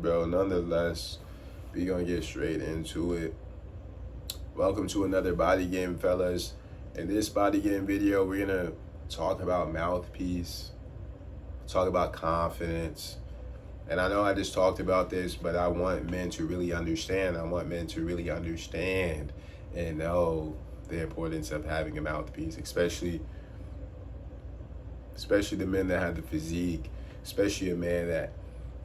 Bro, nonetheless, we gonna get straight into it. Welcome to another body game, fellas. In this body game video, we're gonna talk about mouthpiece, talk about confidence. And I know I just talked about this, but I want men to really understand. I want men to really understand and know the importance of having a mouthpiece, especially the men that have the physique, especially a man that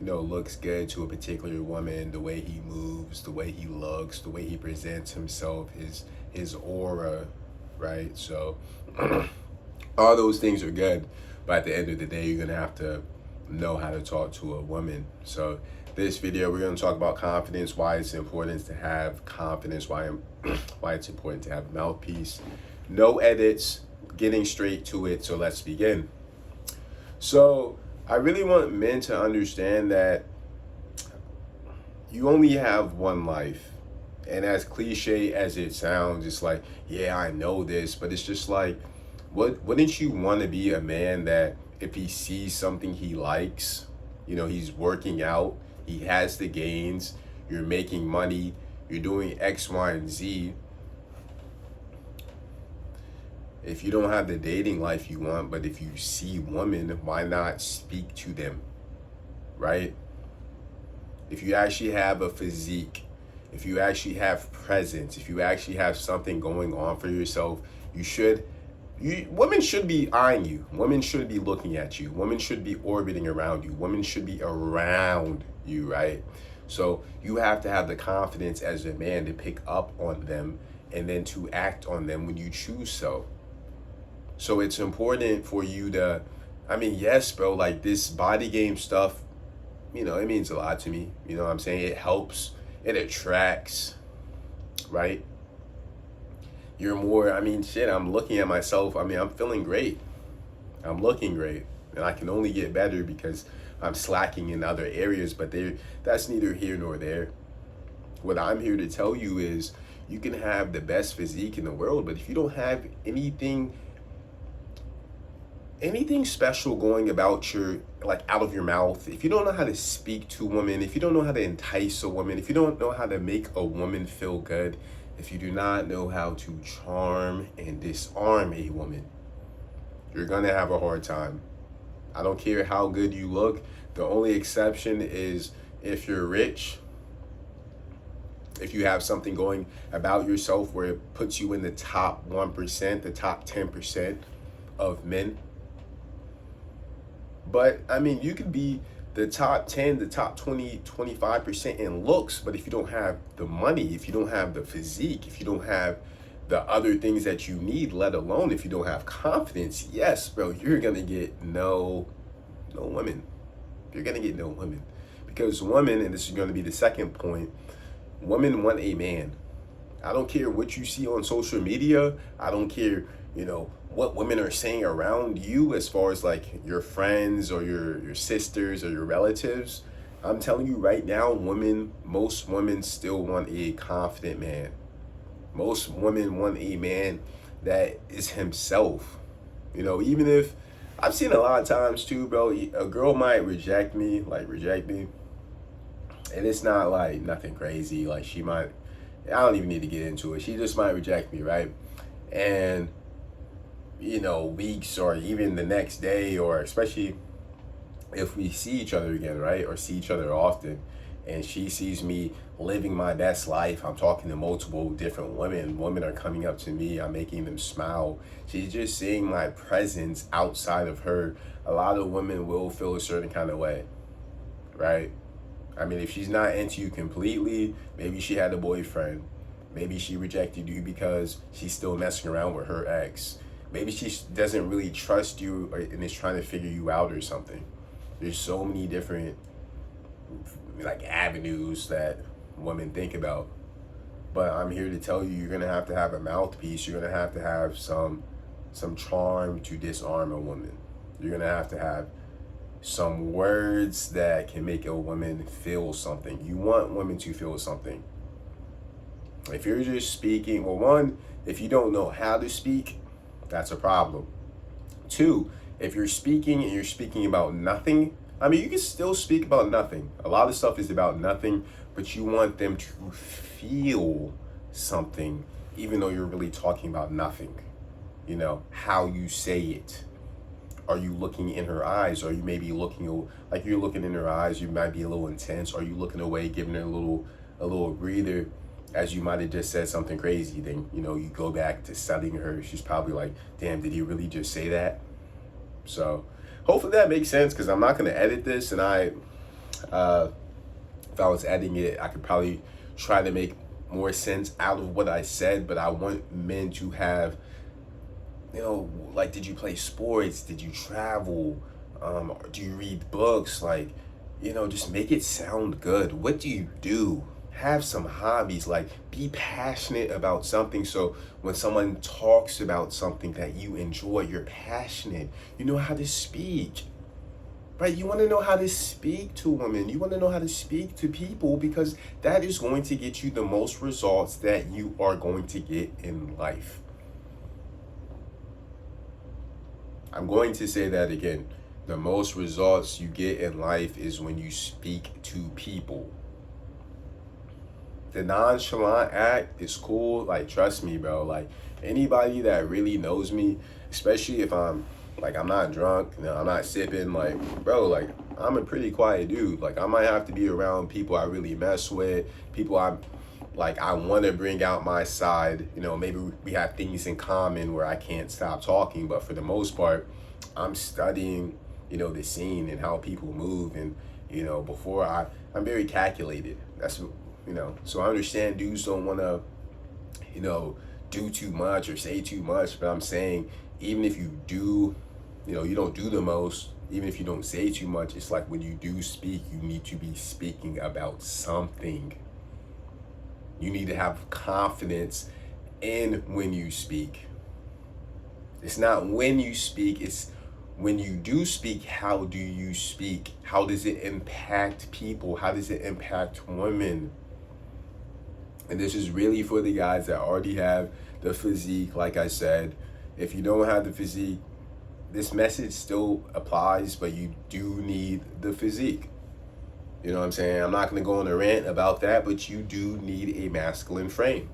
looks good to a particular woman, the way he moves, the way he looks, the way he presents himself, his aura, right? So all those things are good, but at the end of the day, you're gonna have to know how to talk to a woman. So this video, we're gonna talk about confidence, why it's important to have confidence, why it's important to have a mouthpiece. No edits, getting straight to it. So let's begin. So I really want men to understand that you only have one life. And as cliche as it sounds, it's like, yeah, I know this, but it's just like, wouldn't you want to be a man that if he sees something he likes, he's working out, he has the gains, you're making money, you're doing X, Y, and Z. If you don't have the dating life you want, but if you see women, why not speak to them, right? If you actually have a physique, if you actually have presence, if you actually have something going on for yourself, women should be eyeing you. Women should be looking at you. Women should be orbiting around you. Women should be around you, right? So you have to have the confidence as a man to pick up on them and then to act on them when you choose so. So it's important for you to, yes, bro, like this body game stuff, it means a lot to me. You know what I'm saying? It helps, it attracts, right? You're more, I'm looking at myself. I'm feeling great. I'm looking great. And I can only get better because I'm slacking in other areas, but that's neither here nor there. What I'm here to tell you is you can have the best physique in the world, but if you don't have anything special going about out of your mouth, if you don't know how to speak to women, if you don't know how to entice a woman, if you don't know how to make a woman feel good, if you do not know how to charm and disarm a woman, you're gonna have a hard time. I don't care how good you look. The only exception is if you're rich, if you have something going about yourself where it puts you in the top 1%, the top 10% of men. But you could be the top 10, the top 20, 25% in looks, but if you don't have the money, if you don't have the physique, if you don't have the other things that you need, let alone if you don't have confidence, yes, bro, you're gonna get no women. You're gonna get no women. Because women, and this is gonna be the second point, women want a man. I don't care what you see on social media. I don't care, what women are saying around you as far as like your friends or your sisters or your relatives. I'm telling you right now, most women still want a confident man. Most women want a man that is himself. Even if I've seen a lot of times too, bro, a girl might reject me, and it's not like nothing crazy. Like I don't even need to get into it. She just might reject me, right? And weeks or even the next day, or especially if we see each other again, right? Or see each other often, and she sees me living my best life. I'm talking to multiple different women. Women are coming up to me. I'm making them smile. She's just seeing my presence outside of her. A lot of women will feel a certain kind of way, right? If she's not into you completely, maybe she had a boyfriend. Maybe she rejected you because she's still messing around with her ex. Maybe she doesn't really trust you and is trying to figure you out or something. There's so many different avenues that women think about. But I'm here to tell you, you're gonna have to have a mouthpiece. You're gonna have to have some charm to disarm a woman. You're gonna have to have some words that can make a woman feel something. You want women to feel something. If you're just speaking, well, one, if you don't know how to speak, that's a problem. Two, if you're speaking and you're speaking about nothing, I mean, you can still speak about nothing. A lot of stuff is about nothing, but you want them to feel something, even though you're really talking about nothing. You know, how you say it. Are you looking in her eyes? Are you maybe looking, like you're looking in her eyes, you might be a little intense. Are you looking away, giving her a little breather, as you might have just said something crazy? Then, you go back to studying her. She's probably like, damn, did he really just say that? So hopefully that makes sense, because I'm not going to edit this. And if I was editing it, I could probably try to make more sense out of what I said. But I want men to have, like, did you play sports? Did you travel? Do you read books? Like, just make it sound good. What do you do? Have some hobbies. Like, be passionate about something. So when someone talks about something that you enjoy, you're passionate. You know how to speak. Right? You want to know how to speak to women. You want to know how to speak to people, because that is going to get you the most results that you are going to get in life. I'm going to say that again. The most results you get in life is when you speak to people. The nonchalant act is cool. Like, trust me, bro. Like, anybody that really knows me, especially if I'm not drunk, I'm not sipping, like, bro, like, I'm a pretty quiet dude. Like, I might have to be around people I really mess with, people I want to bring out my side. Maybe we have things in common where I can't stop talking, but for the most part, I'm studying, the scene and how people move. And, I'm very calculated. That's, so I understand dudes don't want to, do too much or say too much, but I'm saying, even if you do, you don't do the most, even if you don't say too much, it's like when you do speak, you need to be speaking about something. You need to have confidence in when you speak. It's not when you speak, it's when you do speak, how do you speak? How does it impact people? How does it impact women? And this is really for the guys that already have the physique. Like I said, if you don't have the physique, this message still applies, but you do need the physique. You know what I'm saying? I'm not going to go on a rant about that, but you do need a masculine frame.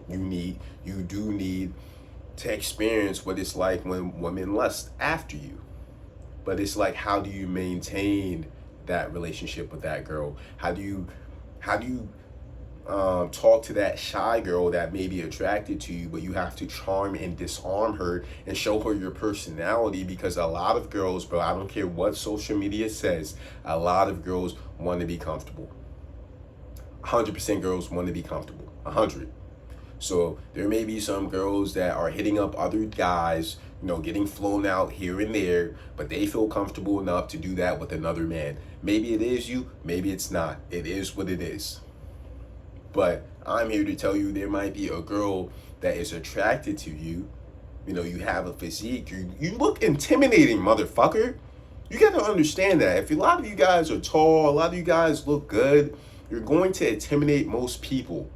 You do need to experience what it's like when women lust after you. But it's like, how do you maintain that relationship with that girl? How do you talk to that shy girl that may be attracted to you, but you have to charm and disarm her and show her your personality? Because a lot of girls, bro, I don't care what social media says, a lot of girls want to be comfortable. 100% girls want to be comfortable. 100. So there may be some girls that are hitting up other guys, getting flown out here and there, but they feel comfortable enough to do that with another man. Maybe it is you, maybe it's not. It is what it is. But I'm here to tell you, there might be a girl that is attracted to you. You have a physique. You look intimidating, motherfucker. You got to understand that. If a lot of you guys are tall, a lot of you guys look good, you're going to intimidate most people,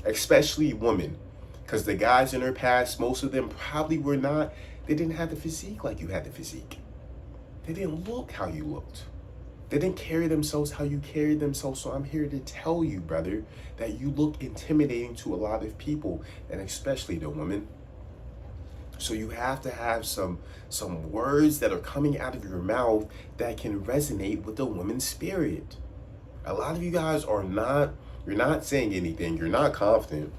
especially women. Because the guys in her past, most of them probably were not, they didn't have the physique like you had the physique. They didn't look how you looked. They didn't carry themselves how you carried themselves. So I'm here to tell you, brother, that you look intimidating to a lot of people, and especially the women. So you have to have some words that are coming out of your mouth that can resonate with the woman's spirit. A lot of you guys you're not saying anything. You're not confident.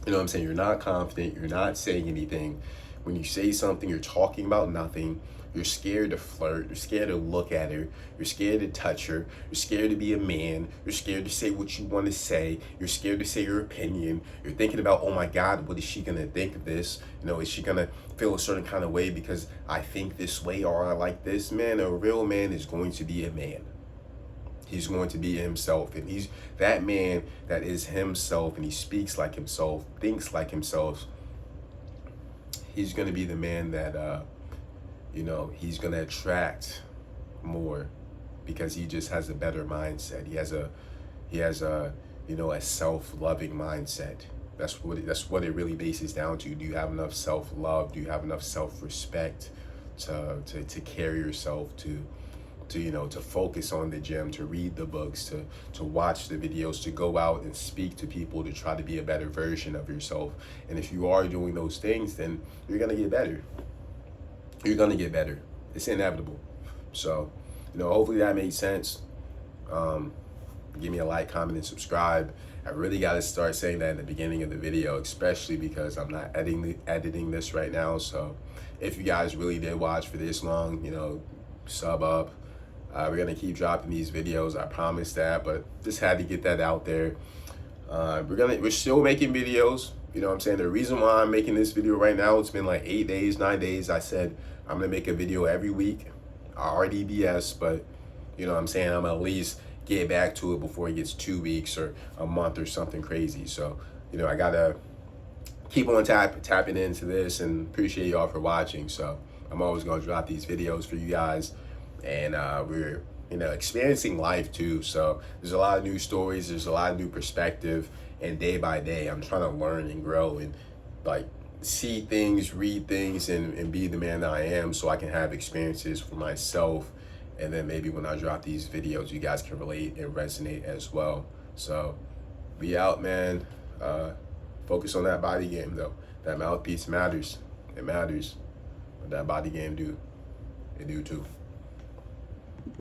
You know what I'm saying? You're not confident. You're not saying anything. When you say something, you're talking about nothing. You're scared to flirt. You're scared to look at her. You're scared to touch her. You're scared to be a man. You're scared to say what you want to say. You're scared to say your opinion. You're thinking about, oh my God, what is she going to think of this? Is she going to feel a certain kind of way because I think this way or I like this? Man, a real man is going to be a man. He's going to be himself, and he's that man that is himself, and he speaks like himself, thinks like himself. He's going to be the man that, he's going to attract more, because he just has a better mindset. He has a self-loving mindset. That's what it really bases down to. Do you have enough self-love? Do you have enough self-respect to carry yourself, to to focus on the gym, to read the books, to watch the videos, to go out and speak to people, to try to be a better version of yourself. And if you are doing those things, then you're gonna get better. You're gonna get better. It's inevitable. So, hopefully that made sense. Give me a like, comment, and subscribe. I really got to start saying that in the beginning of the video, especially because I'm not editing this right now. So if you guys really did watch for this long, sub up. We're going to keep dropping these videos. I promise that, but just had to get that out there. We're still making videos. You know what I'm saying? The reason why I'm making this video right now, it's been like 8 days, 9 days. I said I'm going to make a video every week. I already BS, but you know what I'm saying? I'm gonna at least get back to it before it gets 2 weeks or a month or something crazy. So, I gotta keep on tapping into this, and appreciate y'all for watching. So I'm always gonna drop these videos for you guys, and we're experiencing life too. So there's a lot of new stories, there's a lot of new perspective, and day by day I'm trying to learn and grow and like see things, read things, and be the man that I am, so I can have experiences for myself. And then maybe when I drop these videos, you guys can relate and resonate as well. So be out, man. Focus on that body game though. That mouthpiece matters. It matters. But that body game do. It do too.